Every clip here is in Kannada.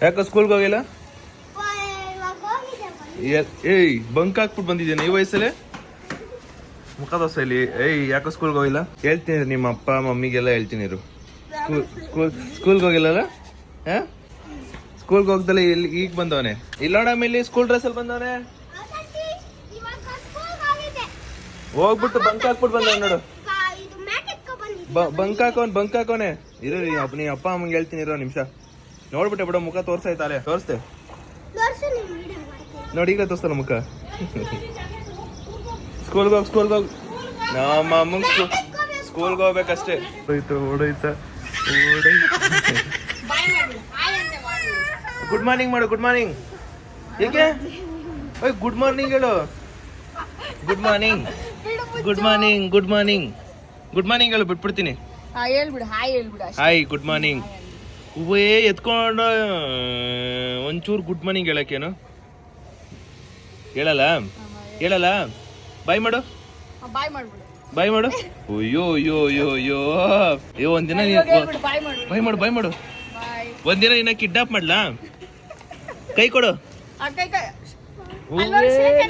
ಯಾಕ ಸ್ಕೂಲ್ಗೆ ಹೋಗಿಲ್ಲ? ಏಯ್ ಬಂಕ್ ಹಾಕ್ಬಿಟ್ಟು ಬಂದಿದ್ದೇನೆ ಈ ವಯಸ್ಸಲ್ಲಿ. ಮುಖ ದೋಸೆ ಇಲ್ಲಿ. ಏಯ್ ಯಾಕೆ ಸ್ಕೂಲ್ಗೆ ಹೋಗಿಲ್ಲ? ಹೇಳ್ತೀನಿ ನಿಮ್ಮ ಅಪ್ಪ ಮಮ್ಮಿಗೆಲ್ಲ ಹೇಳ್ತೀನಿ ಇರು. ಸ್ಕೂಲ್ಗೆ ಹೋಗಿಲ್ಲಲ್ಲ? ಸ್ಕೂಲ್ಗೆ ಹೋಗ್ದಲ್ಲ ಇಲ್ಲಿ ಈಗ ಬಂದವನೆ. ಇಲ್ಲ ನೋಡಮ್ಮ ಇಲ್ಲಿ ಸ್ಕೂಲ್ ಡ್ರೆಸ್ ಅಲ್ಲಿ ಬಂದವನೆ. ಹೋಗ್ಬಿಟ್ಟು ಬಂಕ್ ಹಾಕ್ಬಿಟ್ಟು ಬಂದವ ನೋಡು. ಬಂಕ್ ಹಾಕೋನೆ ಇರು. ನೀ ಅಪ್ಪ ಅಮ್ಮಂಗೆ ಹೇಳ್ತೀನಿ ಇರೋ ನಿಮಿಷ. ನೋಡ್ಬಿಟ್ಟೆ ಬಿಡೋ ಮುಖ ತೋರ್ಸಾಯ್ತಾಳೆ. ತೋರಿಸ್ತೆ ನೋಡಿ, ಈಗ ತೋರಿಸ್ತಲ್ಲ ಮುಖ. ಸ್ಕೂಲ್ಗೆ ಹೋಗಿ ನಮ್ಮ ಅಮ್ಮಂಗೆ ಸ್ಕೂಲ್ಗೆ ಹೋಗ್ಬೇಕಷ್ಟೇ. ಓಡೋಯ್ತ ಗುಡ್ ಮಾರ್ನಿಂಗ್ ಮಾಡು. ಗುಡ್ ಮಾರ್ನಿಂಗ್ ಹೇಗೆ? ಗುಡ್ ಮಾರ್ನಿಂಗ್ ಹೇಳು. ಗುಡ್ ಮಾರ್ನಿಂಗ್ ಹೇಳು. ಬಿಟ್ಬಿಡ್ತೀನಿ. Hi good morning. ಹೂವೇ ಎತ್ಕೊಂಡು ಒಂಚೂರು ಗುಡ್ ಮಾರ್ನಿಂಗ್ ಹೇಳಕ್ಕೇನು ಹೇಳಲ್ಲ. ಬಾಯ್ ಮಾಡು. ಅಯ್ಯೋ ಒಂದಿನ ಬಾಯ್ ಮಾಡು. ಒಂದಿನ ನಿನ್ನ ಕಿಡ್ನಾಪ್ ಮಾಡ್ಲಾ? ಕೈ ಕೊಡು.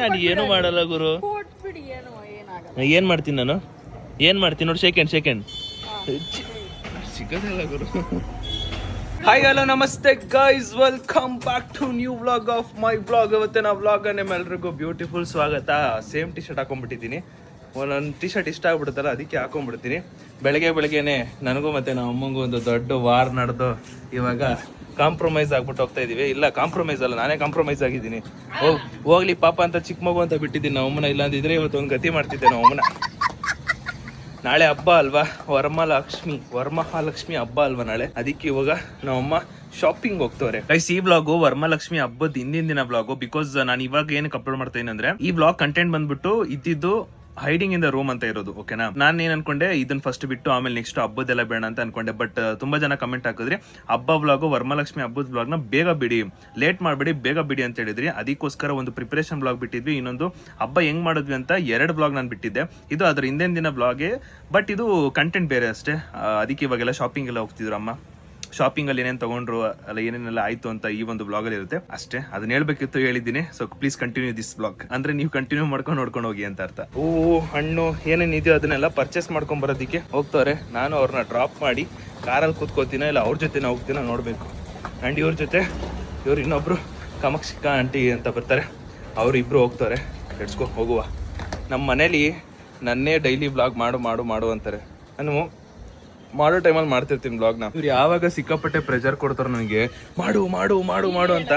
ನಾನು ಏನು ಮಾಡಲ್ಲ ಗುರು. ಏನ್ ಮಾಡ್ತೀನಿ ನಾನು? ನೋಡಿ. ಸೆಕೆಂಡ್ ಸಿಗೋದಿಲ್ಲ ಗುರು. ಹಾಯ್ ಹಲೋ ನಮಸ್ತೆ guys, welcome back to new vlog of my vlog. ಇವತ್ತಿನ ವ್ಲಾಗ್ ನಿಮ್ಮೆಲ್ರಿಗೂ ಬ್ಯೂಟಿಫುಲ್ ಸ್ವಾಗತ. ಸೇಮ್ ಟಿ ಶರ್ಟ್ ಹಾಕೊಂಡ್ಬಿಟ್ಟಿದ್ದೀನಿ. ನನ್ನ ಟಿ ಶರ್ಟ್ ಇಷ್ಟ ಆಗ್ಬಿಡುತ್ತಲ್ಲ, ಅದಕ್ಕೆ ಹಾಕೊಂಡ್ಬಿಡ್ತೀನಿ. ಬೆಳಗ್ಗೆನೆ ನನಗೂ ಮತ್ತೆ ನಮ್ಮ ಅಮ್ಮಂಗೂ ಒಂದು ದೊಡ್ಡ ವಾರ್ ನಡೆದು ಇವಾಗ ಕಾಂಪ್ರಮೈಸ್ ಆಗ್ಬಿಟ್ಟು ಹೋಗ್ತಾ ಇದೀವಿ. ಇಲ್ಲ ಕಾಂಪ್ರಮೈಸ್ ಅಲ್ಲ, ನಾನೇ ಕಾಂಪ್ರಮೈಸ್ ಆಗಿದ್ದೀನಿ. ಹೋಗ್ಲಿ ಪಾಪ ಅಂತ ಚಿಕ್ಕ ಮಗು ಅಂತ ಬಿಟ್ಟಿದ್ದೀನಿ ನಮ್ಮ ಅಮ್ಮನ. ಇಲ್ಲಾಂದಿದ್ರೆ ಇವತ್ತು ಒಂದು ಗತಿ ಮಾಡ್ತಿದ್ದೆ ನಮ್ಮ ಅಮ್ಮನ. ನಾಳೆ ಹಬ್ಬ ಅಲ್ವಾ, ವರಮಹಾಲಕ್ಷ್ಮಿ ಹಬ್ಬ ಅಲ್ವಾ ನಾಳೆ. ಅದಕ್ಕೆ ಇವಾಗ ನಮ್ಮಮ್ಮ ಶಾಪಿಂಗ್ ಹೋಗ್ತವ್ರೆ. ಗೈಸ್ ಈ ಬ್ಲಾಗು ವರಮಹಾಲಕ್ಷ್ಮಿ ಹಬ್ಬದ ಹಿಂದಿನ ದಿನ ಬ್ಲಾಗು. ಬಿಕಾಸ್ ನಾನು ಇವಾಗ ಏನಕ್ಕೆ ಅಪ್ಲೋಡ್ ಮಾಡ್ತಾ ಇದ್ದೀನಿ ಅಂದ್ರೆ, ಈ ಬ್ಲಾಗ್ ಕಂಟೆಂಟ್ ಬಂದ್ಬಿಟ್ಟು ಇದ್ದಿದ್ದು ಹೈಡಿಂಗ್ ಇನ್ ದ ರೂಮ್ ಅಂತ ಇರೋದು. ಓಕೆನಾ, ನಾನು ಏನ್ ಅನ್ಕೊಂಡೆ, ಇದನ್ನ ಫಸ್ಟ್ ಬಿಟ್ಟು ಆಮೇಲೆ ನೆಕ್ಸ್ಟ್ ಹಬ್ಬದೆಲ್ಲ ಬೇಡ ಅಂತ ಅನ್ಕೊಂಡೆ. ಬಟ್ ತುಂಬಾ ಜನ ಕಮೆಂಟ್ ಹಾಕಿದ್ರಿ, ಹಬ್ಬ ಬ್ಲಾಗು ವರಮಹಾಲಕ್ಷ್ಮಿ ಹಬ್ಬದ ಬ್ಲಾಗ್ ನ ಬೇಗ ಬಿಡಿ, ಲೇಟ್ ಮಾಡಬೇಡಿ, ಬೇಗ ಬಿಡಿ ಅಂತ ಹೇಳಿದ್ರಿ. ಅದಕ್ಕೋಸ್ಕರ ಒಂದು ಪ್ರಿಪರೇಷನ್ ಬ್ಲಾಗ್ ಬಿಟ್ಟಿದ್ವಿ. ಇನ್ನೊಂದು ಹಬ್ಬ ಹೆಂಗ್ ಮಾಡಿದ್ವಿ ಅಂತ 2 ಬ್ಲಾಗ್ ನಾನು ಬಿಟ್ಟಿದ್ದೆ. ಇದು ಅದ್ರ ಹಿಂದಿನ ದಿನ ಬ್ಲಾಗೆ, ಬಟ್ ಇದು ಕಂಟೆಂಟ್ ಬೇರೆ ಅಷ್ಟೇ. ಅದಕ್ಕೆ ಇವಾಗೆಲ್ಲ ಶಾಪಿಂಗ್ ಎಲ್ಲ ಹೋಗ್ತಿದ್ರು ಅಮ್ಮ. ಶಾಪಿಂಗ್ ಅಲ್ಲಿ ಏನೇನು ತಗೊಂಡ್ರು ಅಲ್ಲ ಏನೇನೆಲ್ಲ ಆಯ್ತು ಅಂತ ಈ ಒಂದು ಬ್ಲಾಗ್ ಅಲ್ಲಿ ಇರುತ್ತೆ ಅಷ್ಟೇ. ಅದನ್ನ ಹೇಳ್ಬೇಕಿತ್ತು, ಹೇಳಿದ್ದೀನಿ. So please continue this blog. ಅಂದ್ರೆ ನೀವು ಕಂಟಿನ್ಯೂ ಮಾಡ್ಕೊಂಡು ನೋಡ್ಕೊಂಡು ಹೋಗಿ ಅಂತ ಅರ್ಥ. ಹಣ್ಣು ಏನೇನು ಇದೆಯೋ ಅದನ್ನೆಲ್ಲ ಪರ್ಚೇಸ್ ಮಾಡ್ಕೊಂಡ್ ಬರೋದಕ್ಕೆ ಹೋಗ್ತವ್ರೆ. ನಾನು ಅವ್ರನ್ನ ಡ್ರಾಪ್ ಮಾಡಿ ಕಾರಲ್ಲಿ ಕೂತ್ಕೋತೀನ, ಇಲ್ಲ ಅವ್ರ ಜೊತೆ ಹೋಗ್ತೀನ ನೋಡ್ಬೇಕು. ಅಂಡ್ ಇವ್ರ ಜೊತೆ ಇವ್ರು ಇನ್ನೊಬ್ರು ಕಮಕ್ಷಿಕ ಆಂಟಿ ಅಂತ ಬರ್ತಾರೆ, ಅವ್ರು ಇಬ್ರು ಹೋಗ್ತಾರೆ. ಎಡ್ಸ್ಕೊ ಹೋಗುವ. ನಮ್ಮ ಮನೇಲಿ ನನ್ನೇ ಡೈಲಿ ಬ್ಲಾಗ್ ಮಾಡು ಅಂತಾರೆ. ನಾನು ಮಾಡೋ ಟೈಮಲ್ಲಿ ಮಾಡ್ತಿರ್ತೀನಿ ಬ್ಲಾಗ್ನ. ಇವ್ರು ಯಾವಾಗ ಸಿಕ್ಕಾಪಟ್ಟೆ ಪ್ರೆಷರ್ ಕೊಡ್ತಾರೆ ನನಗೆ, ಮಾಡು ಅಂತ.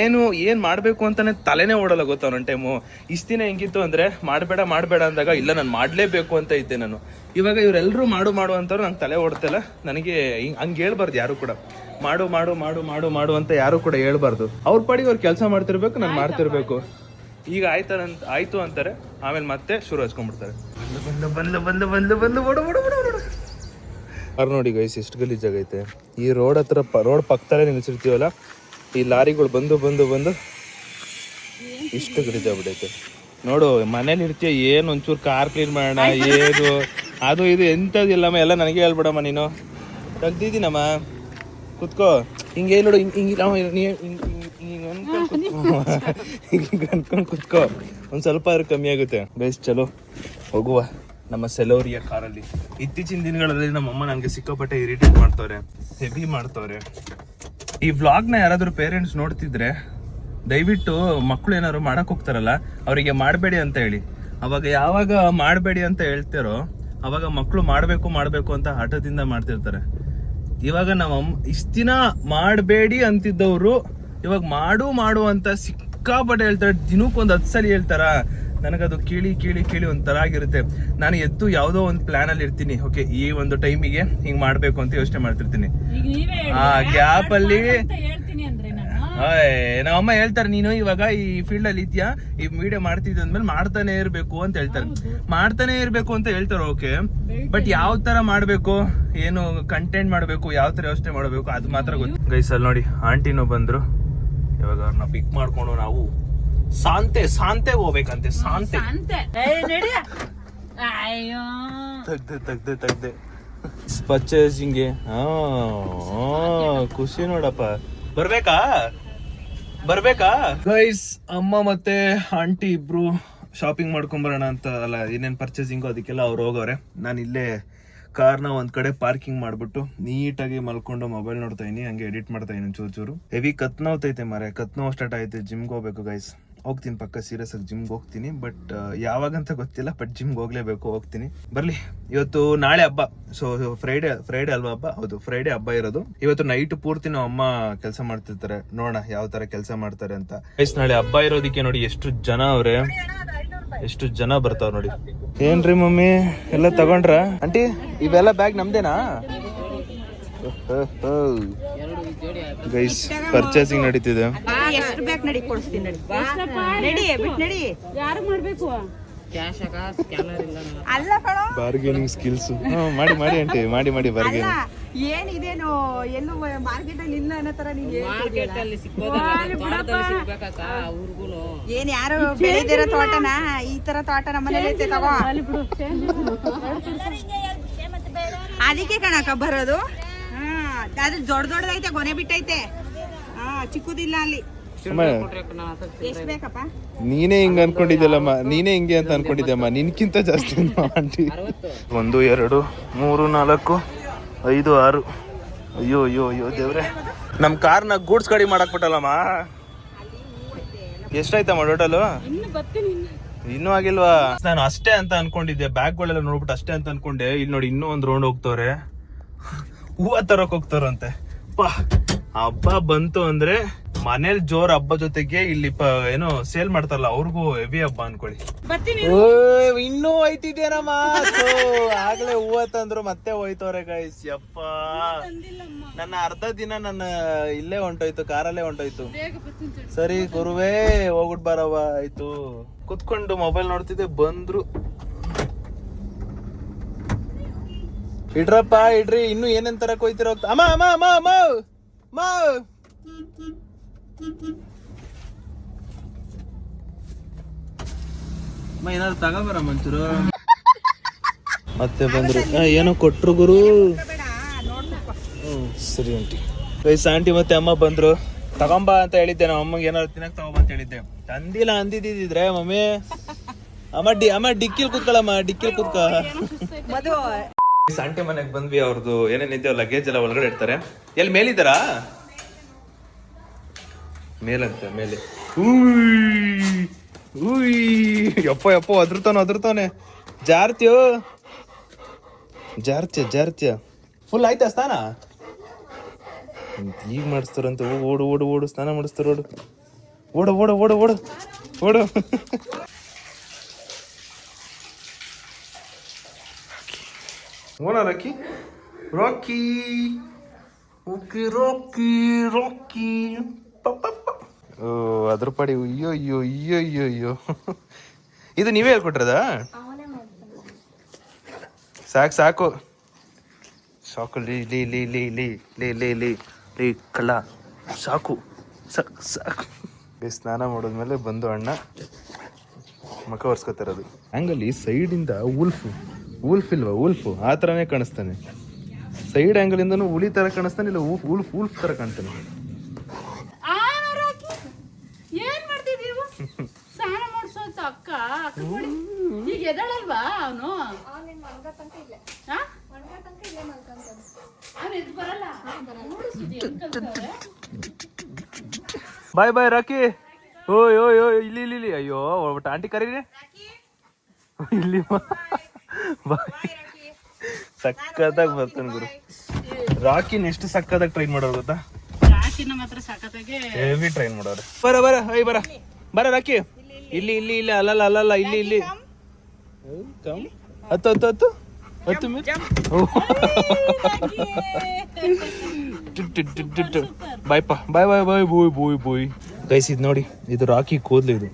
ಏನ್ ಮಾಡ್ಬೇಕು ಅಂತಾನೆ ತಲೆನೇ ಓಡಲ್ಲ ಗೊತ್ತಾ ಒಂದೊಂದು ಟೈಮು. ಇಷ್ಟ ದಿನ ಹೆಂಗಿತ್ತು ಅಂದ್ರೆ ಮಾಡಬೇಡ ಅಂದಾಗ ಇಲ್ಲ ನಾನು ಮಾಡ್ಲೇಬೇಕು ಅಂತ ಇದ್ದೆ ನಾನು. ಇವಾಗ ಇವರೆಲ್ಲರೂ ಮಾಡು ಅಂತವ್ರು ನಂಗೆ ತಲೆ ಓಡ್ತಲ್ಲ. ನನಗೆ ಹಂಗೆ ಹೇಳ್ಬಾರ್ದು ಯಾರು ಕೂಡ. ಮಾಡು ಅಂತ ಯಾರು ಕೂಡ ಹೇಳ್ಬಾರ್ದು. ಅವ್ರ ಪಾಡಿಗೆ ಅವ್ರು ಕೆಲಸ ಮಾಡ್ತಿರ್ಬೇಕು, ನಾನು ಮಾಡ್ತಿರ್ಬೇಕು. ಈಗ ಆಯ್ತು ಅಂತಾರೆ, ಆಮೇಲೆ ಮತ್ತೆ ಶುರು ಹಚ್ಕೊಂಡ್ಬಿಡ್ತಾರೆ. ಬಂದು ಅವ್ರು ನೋಡಿ ಗೈಸ್ ಎಷ್ಟು ಗಲೀಜಾಗೈತೆ. ಈ ರೋಡ್ ಹತ್ರ ರೋಡ್ ಪಕ್ಕದಲ್ಲೇ ನಿಲ್ಸಿರ್ತೀವಲ್ಲ, ಈ ಲಾರಿಗಳು ಬಂದು ಇಷ್ಟು ಗಲೀಜಾಗ್ಬಿಡೈತೆ ನೋಡು. ಮನೇಲಿ ಇರ್ತೀಯ, ಏನು ಒಂಚೂರು ಕಾರ್ ಕ್ಲೀನ್ ಮಾಡೋಣ, ಏನು ಅದು ಇದು ಎಂಥದಿಲ್ಲಮ್ಮ, ಎಲ್ಲ ನನಗೆ ಹೇಳ್ಬಿಡಮ್ಮ. ನೀನು ತೆಗ್ದಿದ್ದೀನಮ್ಮ, ಕುತ್ಕೋ. ಹಿಂಗೆ ನೋಡು, ಹಿಂಗೆ ಅನ್ಕೊಂಡು ಕುತ್ಕೋ. ಒಂದು ಸ್ವಲ್ಪ ಆದ್ರೂ ಕಮ್ಮಿ ಆಗುತ್ತೆ ಗೈಸ್. ಚಲೋ ಹೋಗುವ ನಮ್ಮ ಸೆಲೋರಿಯ ಕಾರಲ್ಲಿ. ಇತ್ತೀಚಿನ ದಿನಗಳಲ್ಲಿ ನಮ್ಮಮ್ಮ ನನಗೆ ಸಿಕ್ಕಾಪಟ್ಟೆ ಇರಿಟೇಟ್ ಮಾಡ್ತವ್ರೆ, ಹೆವಿ ಮಾಡ್ತವ್ರೆ. ಈ ವ್ಲಾಗ್ನ ಯಾರಾದ್ರೂ ಪೇರೆಂಟ್ಸ್ ನೋಡ್ತಿದ್ರೆ ದಯವಿಟ್ಟು ಮಕ್ಕಳು ಏನಾದ್ರು ಮಾಡಕ್ ಹೋಗ್ತಾರಲ್ಲ, ಅವರಿಗೆ ಮಾಡಬೇಡಿ ಅಂತ ಹೇಳಿ. ಅವಾಗ ಯಾವಾಗ ಮಾಡಬೇಡಿ ಅಂತ ಹೇಳ್ತಾರೋ ಅವಾಗ ಮಕ್ಕಳು ಮಾಡಬೇಕು ಅಂತ ಹಠದಿಂದ ಮಾಡ್ತಿರ್ತಾರೆ. ಇವಾಗ ನಮ್ಮಮ್ಮ ಇಷ್ಟ ದಿನ ಮಾಡಬೇಡಿ ಅಂತಿದ್ದವರು ಇವಾಗ ಮಾಡು ಅಂತ ಸಿಕ್ಕಾಪಟ್ಟೆ ಹೇಳ್ತಾರೆ. ದಿನಕ್ಕೊಂದು 10 ಸಲ ಹೇಳ್ತಾರ. ನನಗದು ಕೇಳಿ ಒಂಥರ ಆಗಿರುತ್ತೆ. ನಾನು ಎದ್ದು ಯಾವುದೋ ಒಂದು ಪ್ಲಾನ್ ಅಲ್ಲಿ ಇರ್ತೀನಿ. ಓಕೆ, ಈ ಒಂದು ಟೈಮಿಗೆ ಹಿಂಗ್ ಮಾಡ್ಬೇಕು ಅಂತ ಯೋಚನೆ ಮಾಡ್ತಿರ್ತೀನಿ. ಆ ಗ್ಯಾಪ್ ಅಲ್ಲಿ ನಮ್ಮಮ್ಮ ಹೇಳ್ತಾರೆ, ನೀನು ಇವಾಗ ಈ ಫೀಲ್ಡ್ ಅಲ್ಲಿ ಇದ್ಯಾ, ಈ ವಿಡಿಯೋ ಮಾಡ್ತಿದ್ದ ಅಂದ್ಮೇಲೆ ಮಾಡ್ತಾನೆ ಇರ್ಬೇಕು ಅಂತ ಹೇಳ್ತಾರೆ. ಓಕೆ, ಬಟ್ ಯಾವ ತರ ಮಾಡ್ಬೇಕು, ಏನು ಕಂಟೆಂಟ್ ಮಾಡ್ಬೇಕು, ಯಾವ ತರ ಯೋಚನೆ ಮಾಡ್ಬೇಕು, ಅದು ಮಾತ್ರ ಗೊತ್ತು ಗೈಸ್. ಅಲ್ಲಿ ನೋಡಿ ಆಂಟಿನೂ ಬಂದ್ರು. ಇವಾಗ ಅವ್ರನ್ನ ಪಿಕ್ ಮಾಡ್ಕೊಂಡು ನಾವು ಸಾಂತೆ ಹೋಗ್ಬೇಕಂತೆ. ಸಾಂತೆ ತೆಗ್ದೆ ಪರ್ಚೇಸಿಂಗ್ಗೆ. ಖುಷಿ ನೋಡಪ್ಪ. ಬರ್ಬೇಕಾ ಗೈಸ್? ಅಮ್ಮ ಮತ್ತೆ ಆಂಟಿ ಇಬ್ರು ಶಾಪಿಂಗ್ ಮಾಡ್ಕೊಂಬರೋಣ ಅಂತ ಅಲ್ಲ, ಏನೇನ್ ಪರ್ಚೇಸಿಂಗು ಅದಕ್ಕೆಲ್ಲ ಅವ್ರು ಹೋಗವ್ರೆ. ನಾನು ಇಲ್ಲೇ ಕಾರ್ನ ಒಂದ್ ಕಡೆ ಪಾರ್ಕಿಂಗ್ ಮಾಡ್ಬಿಟ್ಟು ನೀಟಾಗಿ ಮಲ್ಕೊಂಡು ಮೊಬೈಲ್ ನೋಡ್ತಾ ಇದೀನಿ, ಹಂಗೆ ಎಡಿಟ್ ಮಾಡ್ತಾ ಇದೀನಿ ಚೂರು. ಹೆವಿ ಕತ್ ನೋವ್ತೈತೆ ಮಾರೆ, ಕತ್ ನೋವು ಸ್ಟಾರ್ಟ್ ಆಯ್ತು. ಜಿಮ್ಗೆ ಹೋಗ್ಬೇಕು ಗೈಸ್, ಹೋಗ್ತೀನಿ ಪಕ್ಕ ಸೀರಿಯಸ್ ಆಗಿ ಜಿಮ್ಗೆ ಹೋಗ್ತೀನಿ. ಬಟ್ ಯಾವಾಗಂತ ಗೊತ್ತಿಲ್ಲ, ಬಟ್ ಜಿಮ್ಗೆ ಹೋಗ್ಲೇಬೇಕು, ಹೋಗ್ತೀನಿ. ಬರ್ಲಿ, ಇವತ್ತು ನಾಳೆ ಹಬ್ಬ, ಸೊ ಫ್ರೈಡೆ ಅಲ್ವಾ ಹಬ್ಬ? ಹೌದು, ಫ್ರೈಡೆ ಹಬ್ಬ ಇರೋದು. ಇವತ್ತು ನೈಟ್ ಪೂರ್ತಿ ನಾವು ಅಮ್ಮ ಕೆಲಸ ಮಾಡ್ತಿರ್ತಾರೆ, ನೋಡೋಣ ಯಾವ ತರ ಕೆಲಸ ಮಾಡ್ತಾರೆ ಅಂತ. ಗೈಸ್ ನಾಳೆ ಹಬ್ಬ ಇರೋದಕ್ಕೆ ನೋಡಿ ಎಷ್ಟು ಜನ ಅವ್ರೆ, ಎಷ್ಟು ಜನ ಬರ್ತಾವ್ ನೋಡಿ. ಏನ್ರಿ ಮಮ್ಮಿ ಎಲ್ಲ ತಗೊಂಡ್ರ? ಆಂಟಿ ಇವೆಲ್ಲ ಬ್ಯಾಗ್ ನಮ್ದೇನಾ? ಗೈಸ್ ಪರ್ಚೇಸಿಂಗ್ ನಡೀತಿದೆ. ಎಷ್ಟು ಬೇಕು ನಡಿ, ಕೊಡಿಸ್ತೀನಿ ನಡಿ. ನಡಿ ಬಿಟ್ಟು ನಡಿ. ಯಾರು ಮಾಡ್ಬೇಕು? ಅಲ್ಲ ಕಣೋ, ಬಾರ್ಗೇನಿಂಗ್ ಸ್ಕಿಲ್ಸ್ ಮಾಡಿ ಮಾಡಿ ಆಂಟಿ, ಮಾಡಿ ಮಾಡಿ ಬಾರ್ಗೇನಿಂಗ್. ಏನಿದೇನು ಎಲ್ಲೂ ಮಾರ್ಕೆಟ್ ಅಲ್ಲಿ ಇಲ್ಲ ಅನ್ನೋ ತರ ನೀನು ಏನ್ ಯಾರು ಬೆಳೆದಿರೋ ತೋಟನ, ಈ ತರ ತೋಟ ನಮ್ಮನೇಲಿ ಐತೆ ತಗೋ. ಅದಕ್ಕೆ ಕಣಕ್ಕ ಬರೋದು. ಅದು ದೊಡ್ಡದೈತೆ, ಗೊನೆ ಬಿಟ್ಟೈತೆ. ಚಿಕ್ಕದಿಲ್ಲ ಅಲ್ಲಿ. ಎಷ್ಟ್ ಬೇಕಪ್ಪ? ನೀನೇ ಹಿಂಗ ಅನ್ಕೊಂಡಿದ್ದಲ್ಲಮ್ಮ, ನೀನೇ ಹಿಂಗೆ ಅಂತ ಅನ್ಕೊಂಡಿದ್ದಮ್ಮ, ನಿನ್ಕಿಂತ ಜಾಸ್ತಿ ಆಂಟಿ. 1 2 3 4 5 6. ಅಯ್ಯೋ ಅಯ್ಯೋ ಅಯ್ಯೋ ದೇವ್ರೆ, ನಮ್ ಕಾರ್ನ ಗೂಡ್ಸ್ ಗಾಡಿ ಮಾಡಕ್ ಬಿಟ್ಟಲ್ಲಮ್ಮ. ಎಷ್ಟಾಯ್ತಮ್ಮ ಟೋಟಲ್? ಇನ್ನೂ ಆಗಿಲ್ವಾ? ನಾನು ಅಷ್ಟೇ ಅಂತ ಅನ್ಕೊಂಡಿದ್ದೆ, ಬ್ಯಾಗ್ಗಳೆಲ್ಲ ನೋಡ್ಬಿಟ್ಟು ಅಷ್ಟೇ ಅಂತ ಅನ್ಕೊಂಡೆ. ಇಲ್ಲಿ ನೋಡಿ ಇನ್ನೂ ಒಂದ್ ರೌಂಡ್ ಹೋಗ್ತವ್ರೆ, ಹೂವ ತರಕ್ ಹೋಗ್ತಾರಂತೆ. ಹಬ್ಬ ಬಂತು ಅಂದ್ರೆ ಮನೇಲಿ ಜೋರ್, ಹಬ್ಬ ಜೊತೆಗೆ ಇಲ್ಲಿ ಏನೋ ಸೇಲ್ ಮಾಡ್ತಾರಲ್ಲ ಅವ್ರಿಗೂ ಹೆವಿ ಹಬ್ಬ ಅನ್ಕೊಳ್ಳಿ. ಇನ್ನೂ ಹೋಯ್ತಿದ್ದೇನಮ್ಮ, ಆಗ್ಲೇ ಹೂವ ತಂದ್ರು ಮತ್ತೆ ಹೋಯ್ತವ್ರೆ ಗೈಸ್. ಯಪ್ಪ, ನನ್ನ ಅರ್ಧ ದಿನ ನನ್ನ ಇಲ್ಲೇ ಹೊಂಟೋಯ್ತು, ಕಾರಲ್ಲೇ ಹೊಂಟೋಯ್ತು. ಸರಿ ಗುರುವೇ ಹೋಗ್ಬಿಟ್ ಬರವ ಆಯ್ತು. ಕುತ್ಕೊಂಡು ಮೊಬೈಲ್ ನೋಡ್ತಿದ್ದೆ, ಬಂದ್ರು. ಇಡ್ರಪ್ಪ ಇಡ್ರಿ, ಇನ್ನು ಏನೇನ್ ತರಕ್ ಹೋಯ್ತಿರೋ. ಅಮ್ಮ ಅಮ್ಮ ಅಮ್ಮ ಅಮ್ಮ ಅಮ್ಮ ಏನಾದ್ರು ತಗೋಬರ ಮಂಚೂರು. ಮತ್ತೆ ಬಂದ್ರು, ಏನೋ ಕೊಟ್ರು ಗುರು. ಸರಿ ಆಂಟಿ. ಗೈಸ್ ಆಂಟಿ ಮತ್ತೆ ಅಮ್ಮ ಬಂದ್ರು. ತಗೊಂಬ ಅಂತ ಹೇಳಿದ್ದೆ, ನಮ್ಮ ಅಮ್ಮಗೆ ಏನಾದ್ರು ತಿನ್ನಕ್ ತಗೊಂಬ ಅಂತ ಹೇಳಿದ್ದೆ. ತಂದಿಲ್ಲ ಅಂದಿದ್ರೆ ಮಮ್ಮಿ. ಅಮ್ಮ ಡಿಕ್ಕಿಲ್ ಕೂತ್ಕೊಳ್ಳಮ್ಮ, ಡಿಕ್ಕಿಲ್ ಕೂತ್ಕ. ಆಂಟಿ ಮನೆಗ್ ಬಂದ್ವಿ, ಅವ್ರದ್ದು ಏನೇನಿದೆ ಲಗೇಜ್ ಎಲ್ಲ ಒಳಗಡೆ ಇಡ್ತಾರೆ. ಎಲ್ಲಿ ಮೇಲಿದ್ದಾರಾ? ಮೇಲಂತೆ, ಮೇಲೆ. ಯಪ್ಪ ಯಪ್ಪ, ಅದ್ರತಾನೆ ಜಾರ್ತಿಯೋ, ಜಾರ್ತ್ಯ ಫುಲ್ ಆಯ್ತಾ ಸ್ನಾನ? ಈಗ ಮಾಡಿಸ್ತಾರಂತ. ಓಡು ಓಡು ಓಡು, ಸ್ನಾನ ಮಾಡಿಸ್ತಾರ. ಓಡು ಓಡು ಓಡು ಓಡು ಓಡು ಓಡು. ಓನ ರಾಕಿ ರಾಕಿ ಓಕೆ ರಾಕಿ ರಾಕಿ ಓ ಅದ್ರ ಪಡಿ. ಅಯ್ಯೋ ಅಯ್ಯೋ ಅಯ್ಯೋ ಅಯ್ಯೋ ಅಯ್ಯೋ, ಇದು ನೀವೇ ಹೇಳ್ಕೊಟ್ರದ? ಸಾಕು ಸಾಕು ಸಾಕು, ಲೀ ಲೀ ಲೀ ಲೀ ಲೀ ಲೀ ಲೀ ಲೀ ಲೀ ಕಳ್ಳ, ಸಾಕು ಸಾಕು ಸಾಕು. ಸ್ನಾನ ಮಾಡೋದ್ಮೇಲೆ ಬಂದು ಅಣ್ಣ ಮಕ್ಕ ಒರ್ಸ್ಕೊತಾರದು. ಆ್ಯಂಗಲ್ಲಿ ಸೈಡಿಂದ ಉಲ್ಫ್ ಇಲ್ವಾ, ಉಲ್ಫು ಆ ಥರನೇ ಕಾಣಿಸ್ತಾನೆ. ಸೈಡ್ ಆ್ಯಂಗಲ್ ಇಂದನೂ ಹುಲಿ ಥರ ಕಾಣಿಸ್ತಾನೆ, ಇಲ್ಲ ಉಲ್ಫ್ ಥರ ಕಾಣ್ತಾನೆ. ಬಾಯ್ ಬಾಯ್ ರಾಕಿ. ಓಯ್ ಓಯ್ ಓಯ್, ಇಲ್ಲಿ ಇಲ್ಲಿ ಇಲ್ಲಿ. ಅಯ್ಯೋ ಒಟ್ಟು ಆಂಟಿ ಕರೀರಿ ಇಲ್ಲಿ. ಸಕ್ಕತ್ತಾಗಿ ಬರ್ತಾನೆ ಗುರು. ರಾಕಿನ ಎಷ್ಟು ಸಕ್ಕತ್ತಾಗಿ ಟ್ರೈನ್ ಮಾಡೋರು ಗೊತ್ತಾ? ಹೆವಿ ಟ್ರೈನ್ ಮಾಡೋರು. ಬರ ರಾಕಿ, ಇಲ್ಲಿ ಇಲ್ಲಿ ಇಲ್ಲಿ, ಅಲ್ಲಲ್ಲ ಇಲ್ಲಿ ಇಲ್ಲಿ. ಹತ್ತು ಬಾಯ್ಪ, ಬಾಯ್ ಬಾಯ್ ಬಾಯ್ ಬೋಯ್ ಬೋಯ್ ಬೋಯ್. ಗೈಸ್ ಇದು ನೋಡಿ, ಇದು ರಾಕಿ ಕೂದಲು. ಇದು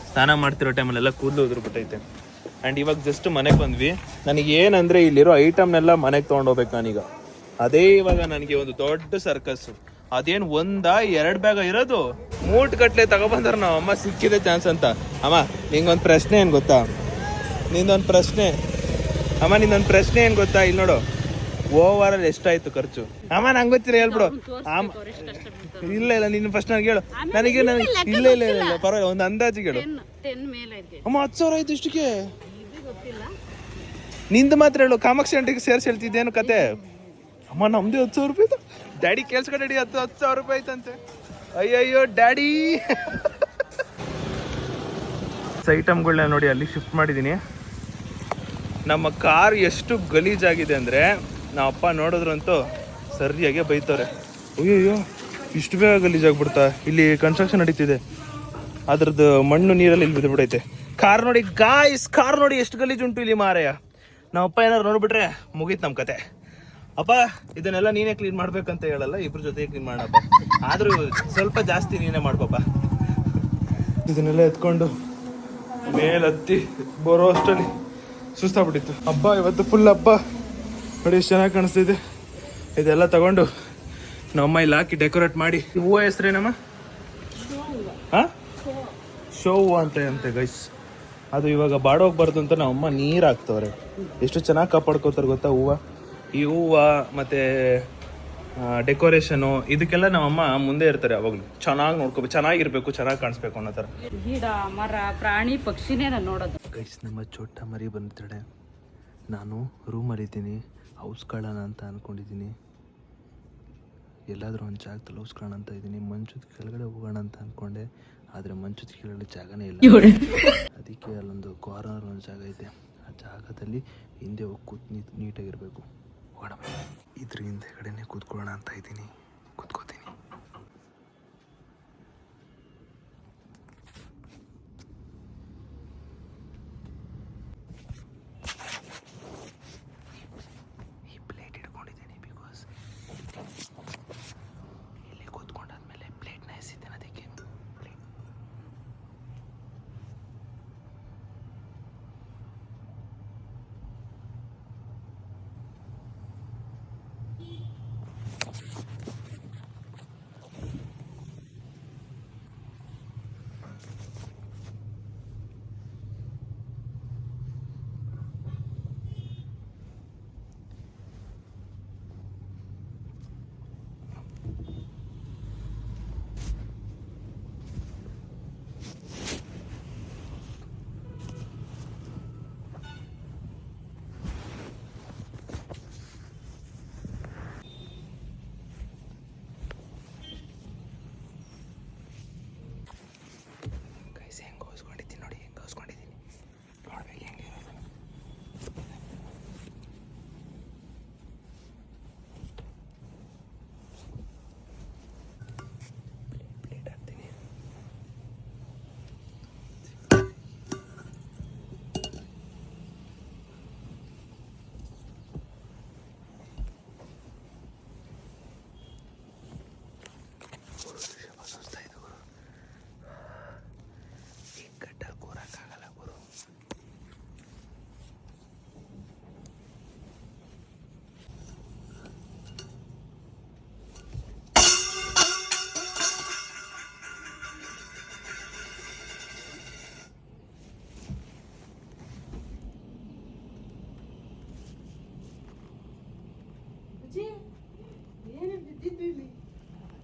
ಸ್ನಾನ ಮಾಡ್ತಿರೋ ಟೈಮಲ್ಲೆಲ್ಲ ಕೂದಲು ಉದುರ್ಬಿಟ್ಟೈತೆ. ಆ್ಯಂಡ್ ಇವಾಗ ಜಸ್ಟ್ ಮನೆಗೆ ಬಂದ್ವಿ. ನನಗೆ ಏನಂದರೆ ಇಲ್ಲಿರೋ ಐಟಮ್ನೆಲ್ಲ ಮನೆಗೆ ತೊಗೊಂಡೋಗ್ಬೇಕು ನಾನೀಗ. ಅದೇ ಇವಾಗ ನನಗೆ ಒಂದು ದೊಡ್ಡ ಸರ್ಕಸ್ಸು. ಅದೇನು 1-2 ಬ್ಯಾಗ ಇರೋದು, ಮೂಟ್ ಗಟ್ಲೆ ತಗೊಬಂದ್ರೆ ನಾವು ಅಮ್ಮ ಸಿಕ್ಕಿದೆ ಚಾನ್ಸ್ ಅಂತ. ಅಮ್ಮ ನಿಂಗೊಂದು ಪ್ರಶ್ನೆ ಏನು ಗೊತ್ತಾ? ನಿಂದೊಂದು ಪ್ರಶ್ನೆ ಅಮ್ಮ, ನಿಂದೊಂದು ಪ್ರಶ್ನೆ ಏನು ಗೊತ್ತಾ? ಇಲ್ಲಿ ನೋಡು, ಓವರ್ ಎಷ್ಟಾಯ್ತು ಖರ್ಚು? ಅಮ್ಮ ನಂಗೆ ಗೊತ್ತಿರ ಹೇಳ್ಬಿಡು. ಇಲ್ಲ ಇಲ್ಲ ನೀನು ಫಸ್ಟ್ ನನಗೆ ಹೇಳು. ನನಗೆ ಇಲ್ಲ ಇಲ್ಲ ಇಲ್ಲ ಇಲ್ಲ ಪರವಾಗಿಲ್ಲ, ಒಂದು ಅಂದಾಜಿಗೆ ಹೇಳು. ಅಮ್ಮ 10,000 ಆಯ್ತು ಇಷ್ಟಕ್ಕೆ? ನಿಂದು ಮಾತ್ರ ಹೇಳು, ಕಾಮಾಕ್ಷಿ ಅಂಟಿಗೆ ಸೇರ್ಸಿ ಹೇಳ್ತಿದ್ದೇನು ಕತೆ? ಅಮ್ಮ ನಮ್ದು 10,000 ರೂಪಾಯಿ ಆಯ್ತು. ಡ್ಯಾಡಿ ಕೇಳ್ಸ್ಕೊಂಡಿ 10,000 ರೂಪಾಯಿ ಆಯ್ತಂತೆ. ಅಯ್ಯಯ್ಯೋ ಡ್ಯಾಡಿ. ಐಟಮ್ಗಳನ್ನ ನೋಡಿ ಅಲ್ಲಿ ಶಿಫ್ಟ್ ಮಾಡಿದ್ದೀನಿ. ನಮ್ಮ ಕಾರ್ ಎಷ್ಟು ಗಲೀಜಾಗಿದೆ ಅಂದರೆ ನಮ್ಮ ಅಪ್ಪ ನೋಡಿದ್ರಂತೂ ಸರಿಯಾಗೆ ಬೈತವ್ರೆ. ಅಯ್ಯಯ್ಯೋ ಇಷ್ಟು ಬೇಗ ಗಲೀಜಾಗ್ಬಿಡ್ತಾ, ಇಲ್ಲಿ ಕನ್ಸ್ಟ್ರಕ್ಷನ್ ನಡೀತಿದೆ, ಅದ್ರದ್ದು ಮಣ್ಣು ನೀರಲ್ಲಿ ಇಲ್ಲಿ ಬಿದ್ದುಬಿಡೈತೆ. ಕಾರ್ ನೋಡಿ ಗಾಯ್ಸ್, ಕಾರ್ ನೋಡಿ ಎಷ್ಟು ಗಲೀಜುಂಟು ಇಲ್ಲಿ ಮಾರಾಯ. ನಮ್ಮ ಅಪ್ಪ ಏನಾದ್ರು ನೋಡ್ಬಿಟ್ರೆ ಮುಗೀತು ನಮ್ಮ ಕತೆ. ಅಪ್ಪ ಇದನ್ನೆಲ್ಲ ನೀನೇ ಕ್ಲೀನ್ ಮಾಡ್ಬೇಕಂತ ಹೇಳಲ್ಲ, ಇಬ್ರ ಜೊತೆ ಕ್ಲೀನ್ ಮಾಡಪ್ಪ, ಆದರೂ ಸ್ವಲ್ಪ ಜಾಸ್ತಿ ನೀನೇ ಮಾಡ್ಪಪ್ಪ. ಇದನ್ನೆಲ್ಲ ಎತ್ಕೊಂಡು ಮೇಲೆ ಹತ್ತಿ ಬರೋ ಅಷ್ಟರಲ್ಲಿ ಸುಸ್ತಾಗ್ಬಿಟ್ಟಿತ್ತು. ಹಬ್ಬ ಇವತ್ತು ಫುಲ್ ಹಬ್ಬ ನೋಡಿ, ಎಷ್ಟು ಚೆನ್ನಾಗಿ ಕಾಣಿಸ್ತಿದೆ. ಇದೆಲ್ಲ ತಗೊಂಡು ನಮ್ಮ ಇಲ್ಲಿ ಹಾಕಿ ಡೆಕೋರೇಟ್ ಮಾಡಿ. ಹೂವು ಹೆಸ್ರೇನಮ್ಮ? ಹಾಂ, ಶೋ ಹೂವು ಅಂತೆ ಗೈಸ್. ಅದು ಇವಾಗ ಬಾಡೋಗ್ಬಾರ್ದು ಅಂತ ನಮ್ಮ ಅಮ್ಮ ನೀರು ಹಾಕ್ತವ್ರೆ. ಎಷ್ಟು ಚೆನ್ನಾಗಿ ಕಾಪಾಡ್ಕೋತಾರೆ ಗೊತ್ತಾ ಹೂವು. ಈ ಹೂವು ಮತ್ತು ಡೆಕೋರೇಷನು ಇದಕ್ಕೆಲ್ಲ ನಮ್ಮಮ್ಮ ಮುಂದೆ ಇರ್ತಾರೆ ಯಾವಾಗಲೂ. ಚೆನ್ನಾಗಿ ನೋಡ್ಕೋಬೇಕು, ಚೆನ್ನಾಗಿರ್ಬೇಕು, ಚೆನ್ನಾಗಿ ಕಾಣಿಸ್ಬೇಕು ಅನ್ನೋ ಥರ. ಗಿಡ ಮರ ಪ್ರಾಣಿ ಪಕ್ಷಿನೇ ನಾನು ನೋಡೋದು. ಗೈಸ್ ನಮ್ಮ ಚೋಟ ಮರಿ ಬಂದಿರ್ತಾಳೆ. ನಾನು ರೂಮಲ್ಲಿದ್ದೀನಿ, ಹೌಸ್ ಕಾಳೋಣ ಅಂತ ಅಂದ್ಕೊಂಡಿದ್ದೀನಿ. ಎಲ್ಲಾದರೂ ಒಂದು ಜಾಗದಲ್ಲಿ ಹೌಸ್ ಕಾಳೋಣ ಅಂತ ಇದ್ದೀನಿ. ಮಂಚದ ಕೆಳಗಡೆ ಹೋಗೋಣ ಅಂತ ಅಂದ್ಕೊಂಡೆ, ಆದರೆ ಮಂಚದ ಕೆಳಗಡೆ ಜಾಗನೇ ಇಲ್ಲ. ಅದಕ್ಕೆ ಅಲ್ಲೊಂದು ಕಾರ್ನರ್ ಒಂದು ಜಾಗ ಇದೆ, ಆ ಜಾಗದಲ್ಲಿ ಹಿಂದೆ ಹೋಗಿ ನೀಟಾಗಿರಬೇಕು. ಹೋಗೋಣ, ಇದ್ರ ಹಿಂದೆಗಡೆನೇ ಕೂತ್ಕೊಳ್ಳೋಣ ಅಂತ ಇದ್ದೀನಿ. ಕೂತ್ಕೋತೀನಿ. ಈ ಪ್ಲೇಟ್ ಇಟ್ಕೊಂಡಿದ್ದೀನಿ ಬಿಕಾಸ್ ಇಲ್ಲಿ ಕೂತ್ಕೊಂಡಾದ್ಮೇಲೆ ಪ್ಲೇಟ್ನ ಎಸಿದ್ದೇನೆ, ಅದಕ್ಕೆ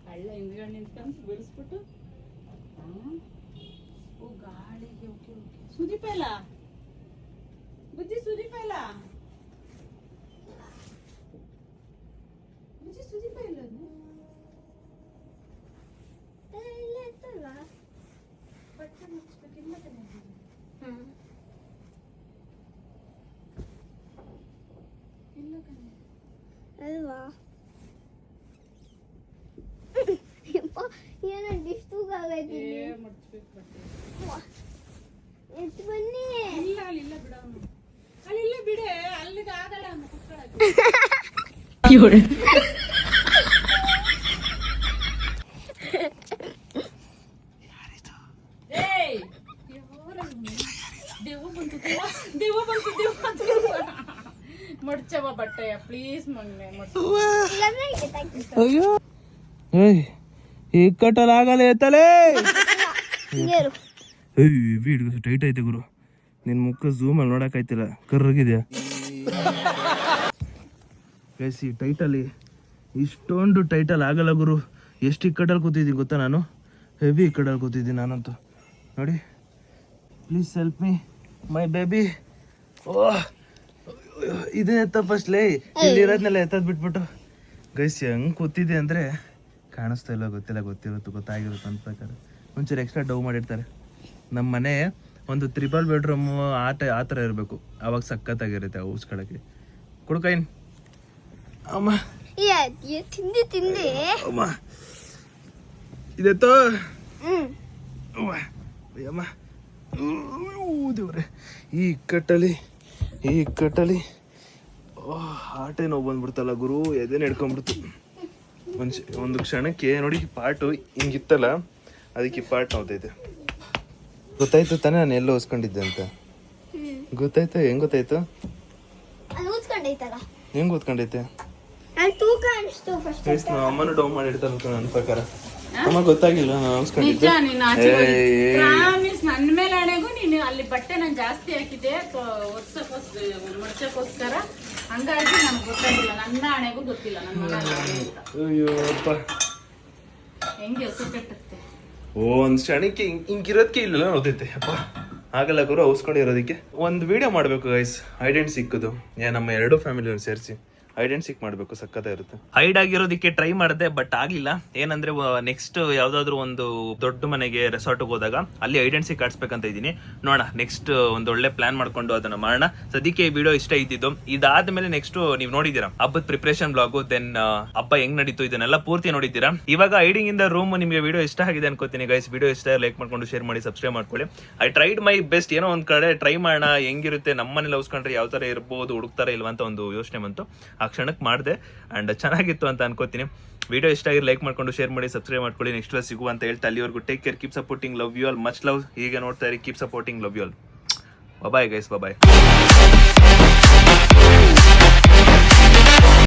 ಹಳ್ಳ ಹಿಂದ್ಗಡೆ ನಿಂತ್ಕೊಂಡು ಬಿಡಿಸ್ಬಿಟ್ಟು ಗಾಳಿಗೆ ಸುದೀಪ ಇಲ್ಲ ಬುಜ್ಜಿ, ಸುದೀಪ ಇಲ್ಲ ಬುಜ್ಜಿ, ಸುದೀಪ ಇಲ್ಲ ಬಟ್ಟೆ ಮುಚ್ಬೇಕು ಇಲ್ಲ ಕಣೆ ಅಲ್ವಾ? ಏನೋ ಡಿಸ್ಟೂಗ್ ಆಗೈತಿ. ಎಷ್ಟು ಬನ್ನಿ. ಇಲ್ಲ ಅಲ್ಲಿಲ್ಲ ಬಿಡ, ಅಲ್ಲಿಲ್ಲ ಬಿಡೆ, ಅಲ್ಲಿಗೆ ಆಗಲ್ಲ ಅಂತ ಕುತ್ಕೊಳ್ಳೋದು. ದೇವ ಬಂತು ಮಡ್ಚವ ಬಟ್ಟೆಯ ಪ್ಲೀಸ್ ಮೊನ್ನೆ ಅಯ್ಯೋ ಈಗ ಕಟ್ಟಲಾಗಲ್ಲ ತಲೆ. ವೀಡಿಯೋ ಟೈಟ್ ಐತೆ ಗುರು, ನಿನ್ ಮುಖ ಝೂಮ್ ಅಲ್ಲಿ ನೋಡಕ್ ಆಯ್ತಿಲ್ಲ, ಕರ್ರಗಿದ್ಯಾ? ಗೈಸ್ ಈ ಟೈಟಲ್ಲಿ ಇಷ್ಟೊಂದು ಟೈಟಲ್ ಆಗಲ್ಲ ಗುರು. ಎಷ್ಟು ಇಕ್ಕಟ್ಟಲ್ಲಿ ಕೂತಿದ್ದೀನಿ ಗೊತ್ತಾ ನಾನು, ಹೆವಿ ಇಕ್ಕಟ್ಟಲ್ಲಿ ಕೂತಿದ್ದೀನಿ ನಾನಂತೂ. ನೋಡಿ please help me my baby. Oh ಇದೇ ಎತ್ತ ಫಸ್ಟ್ ಲೇ, ಇಲ್ಲಿರೋದ್ನೆಲ್ಲ ಎತ್ತದ್ ಬಿಟ್ಬಿಟ್ಟು. ಗೈಸ್ ಹೆಂಗೆ ಕೂತಿದೆ ಅಂದರೆ ಕಾಣಿಸ್ತಾ ಇಲ್ಲ, ಗೊತ್ತಾಗಿರುತ್ತೆ ಅಂತ ಪ್ರಕಾರ. ಒಂಚೂರು ಎಕ್ಸ್ಟ್ರಾ ಡವ್ ಮಾಡಿರ್ತಾರೆ. ನಮ್ಮ ಮನೆ ಒಂದು 3 ಬೆಡ್ರೂಮ್ ಆ ಥರ ಇರಬೇಕು, ಅವಾಗ ಸಖತ್ತಾಗಿರುತ್ತೆ ಊಸ್ಕೊಳಕ್ಕೆ. ಕುಡ್ಕೈನ್ ಅಮ್ಮ, ತಿಂದಿ ಅಮ್ಮ ಇದೆತ್ತೋ ಅಮ್ಮ. ದೇವ್ರೆ ಈ ಇಕ್ಕಟ್ಟಲ್ಲಿ ಆಟೆ ನೋವು ಬಂದ್ಬಿಡ್ತಲ್ಲ ಗುರು, ಎದೆನೇ ಹಿಡ್ಕೊಂಡ್ಬಿಡ್ತು ಒಂದು ಕ್ಷಣಕ್ಕೆ. ನೋಡಿ ಪಾಟು ಹಿಂಗಿತ್ತಲ್ಲ, ಅದಕ್ಕೆ ಪಾಟ್ ನೋವ್ತೈತೆ. ಗೊತ್ತಾಯ್ತು ತಾನೇ ನಾನು ಎಲ್ಲೋ ಹೊಸ್ಕೊಂಡಿದ್ದೆ ಅಂತ? ಗೊತ್ತಾಯ್ತು? ಹೆಂಗ್ ಗೊತ್ತಾಯ್ತು? ಹೆಂಗ್ ಗೊತ್ಕೊಂಡೈತೆ? ನಮ್ಮ ಅಮ್ಮನೂ ಡೌನ್ ಮಾಡಿರ್ತಾರೆ ನನ್ನ ಪ್ರಕಾರ. ಅಮ್ಮ ಗೊತ್ತಾಗಿಲ್ಲ ನಾನು ಹೊಸ್ಕೊಂಡಿದ್ದೆ. ನನ್ನ ಮೇಲೆ ಹಣೆಗೂ ನೀನು ಅಲ್ಲಿ ಬಟ್ಟೆ ನಾನು ಜಾಸ್ತಿ ಹಾಕಿದ್ದೆ ಮಡ್ಚಕ್ಕೋಸ್ಕರ, ಹಂಗಾಗಿ ನನಗೆ ಗೊತ್ತಾಗಿಲ್ಲ. ನನ್ನ ಹಣೆಗೂ ಗೊತ್ತಿಲ್ಲ ನನ್ನ ಮಗ ಅಯ್ಯೋಪ್ಪ ಹೆಂಗೆ ಹೆಸರು ಕಟ್ಟುತ್ತೆ. ಒಂದ್ ಕ್ಷಣಕ್ಕೆ ಹಿಂಗಿರೋದಕ್ಕೆ ಇಲ್ಲೆಲ್ಲ ನೋಡ್ತೈತೆ. ಅಪ್ಪ ಆಗಲ್ಲ ಗುರು ಔಸ್ಕೊಂಡಿರೋದಕ್ಕೆ. ಒಂದು ವಿಡಿಯೋ ಮಾಡಬೇಕು ಗೈಸ್, ಹೈಡ್ ಅಂಡ್ ಸಿಕ್ಕದು. ನಮ್ಮ 2 ಫ್ಯಾಮಿಲಿ ಸೇರಿಸಿ ಹೈಡ್ ಅಂಡ್ ಸಿಕ್ ಮಾಡಬೇಕು, ಸಕ್ಕತ್ತ ಇರುತ್ತೆ. ಹೈಡ್ ಆಗಿರೋದಕ್ಕೆ ಟ್ರೈ ಮಾಡಿದೆ, ಬಟ್ ಆಗ್ಲಿಲ್ಲ. ಏನಂದ್ರೆ ನೆಕ್ಸ್ಟ್ ಯಾವ್ದಾದ್ರು ಒಂದು ದೊಡ್ಡ ಮನೆಗೆ ರೆಸಾರ್ಟ್ ಹೋದಾಗ ಅಲ್ಲಿ ಹೈಡ್ ಅಂಡ್ ಸಿಕ್ ಆಡ್ಸ್ಬೇಕಂತ ಇದೀನಿ. ನೋಡೋಣ, ನೆಕ್ಸ್ಟ್ ಒಂದು ಒಳ್ಳೆ ಪ್ಲಾನ್ ಮಾಡ್ಕೊಂಡು ಅದನ್ನ ಮಾಡೋಣ. ಸದ್ಯಕ್ಕೆ ಈ ವಿಡಿಯೋ ಇಷ್ಟ ಇದ್ದಿದ್ದು. ಇದಾದ್ಮೇಲೆ ನೆಕ್ಸ್ಟ್ ನೀವು ನೋಡಿದೀರಾ ಹಬ್ಬದ ಪ್ರಿಪರೇಷನ್ ಬ್ಲಾಗು, ದೆನ್ ಹಬ್ಬ ಹೆಂಗ್ ನಡೀತು ಇದನ್ನೆಲ್ಲ ಪೂರ್ತಿ ನೋಡಿದ್ದೀರಾ. ಇವಾಗ ಹೈಡಿಂಗ್ ಇಂದ ರೂಮ್ ನಿಮಗೆ ವಿಡಿಯೋ ಇಷ್ಟ ಆಗಿದೆ ಅನ್ಕೋತೀನಿ ಗೈಸ್. ವಿಡಿಯೋ ಇಷ್ಟ ಲೈಕ್ ಮಾಡ್ಕೊಂಡು ಶೇರ್ ಮಾಡಿ, ಸಬ್ಸ್ಕ್ರೈಬ್ ಮಾಡ್ಕೊಳ್ಳಿ. I tried my best. ಏನೋ ಒಂದ್ ಕಡೆ ಟ್ರೈ ಮಾಡೋಣ ಹೆಂಗಿರುತ್ತೆ, ನಮ್ಮನೇಲಿ ಲವ್ಸ್ಕೊಂಡ್ರೆ ಯಾವ ತರ ಇರ್ಬೋದು, ಹುಡುಕ್ತಾರ ಇಲ್ವಾ ಅಂತ ಒಂದು ಯೋಚನೆ ಬಂತು. ಆ ಕ್ಷಣಕ್ಕೆ ಮಾಡಿದೆ ಅಂಡ್ ಚೆನ್ನಾಗಿತ್ತು ಅಂತ ಅನ್ಕೋತೀನಿ. ವಿಡಿಯೋ ಇಷ್ಟ ಆಗಿ ಲೈಕ್ ಮಾಡ್ಕೊಂಡು ಶೇರ್ ಮಾಡಿ, ಸಬ್ಸ್ಕ್ರೈಬ್ ಮಾಡ್ಕೊಳ್ಳಿ. ನೆಕ್ಸ್ಟ್ ಸಿಗುವ ಅಂತ ಹೇಳ್ತಾ ಅಲ್ಲಿವರೆಗೂ take care, keep supporting, love you all, much love. ಹೀಗೆ ನೋಡ್ತಾ ಇರಿ, keep supporting, love you all. Bye guys, bye.